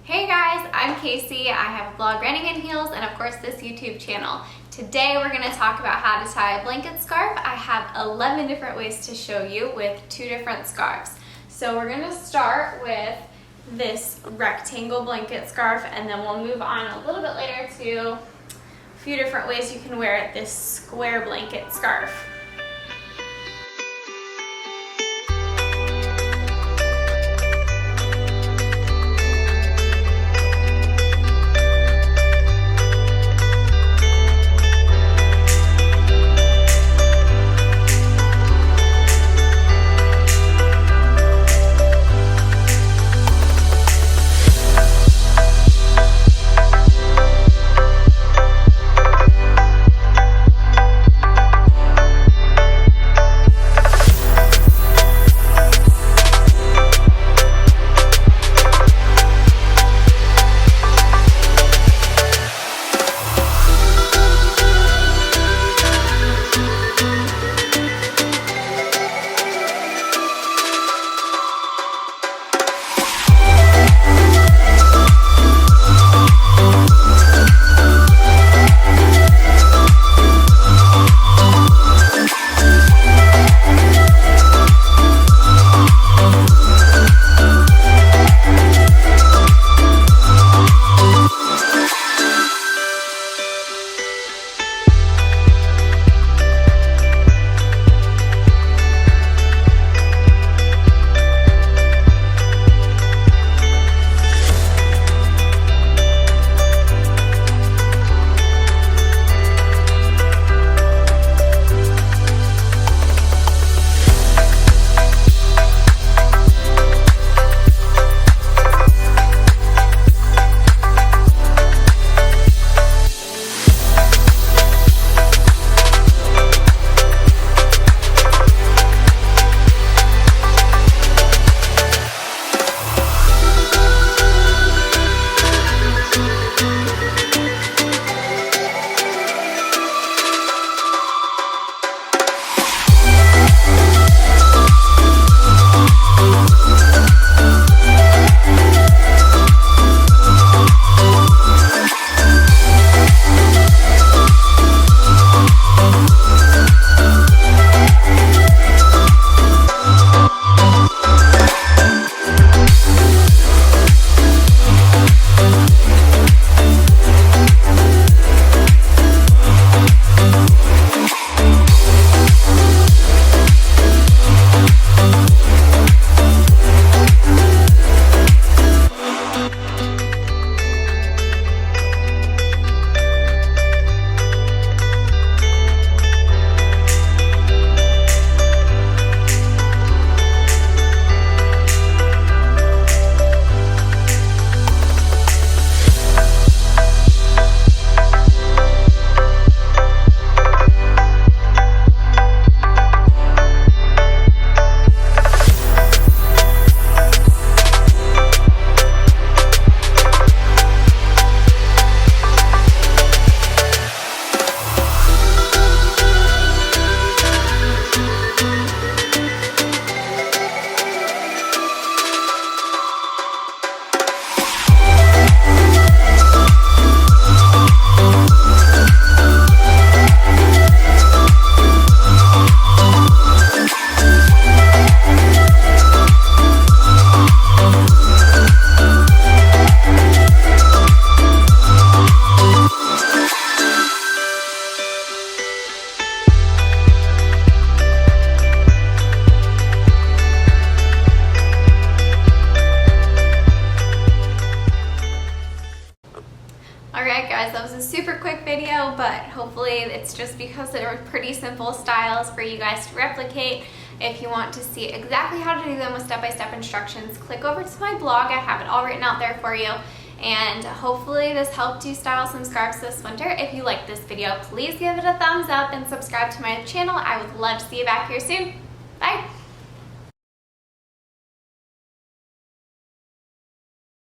Hey guys, I'm Kasey. I have a blog, Running in Heels, and of course this YouTube channel. Today we're going to talk about how to tie a blanket scarf. I have 11 different ways to show you with 2 different scarves. So we're going to start with this rectangle blanket scarf, and then we'll move on a little bit later to a few different ways you can wear this square blanket scarf. Alright guys, that was a super quick video, but hopefully it's just because they were pretty simple styles for you guys to replicate. If you want to see exactly how to do them with step-by-step instructions, click over to my blog. I have it all written out there for you. And hopefully this helped you style some scarves this winter. If you liked this video, please give it a thumbs up and subscribe to my channel. I would love to see you back here soon.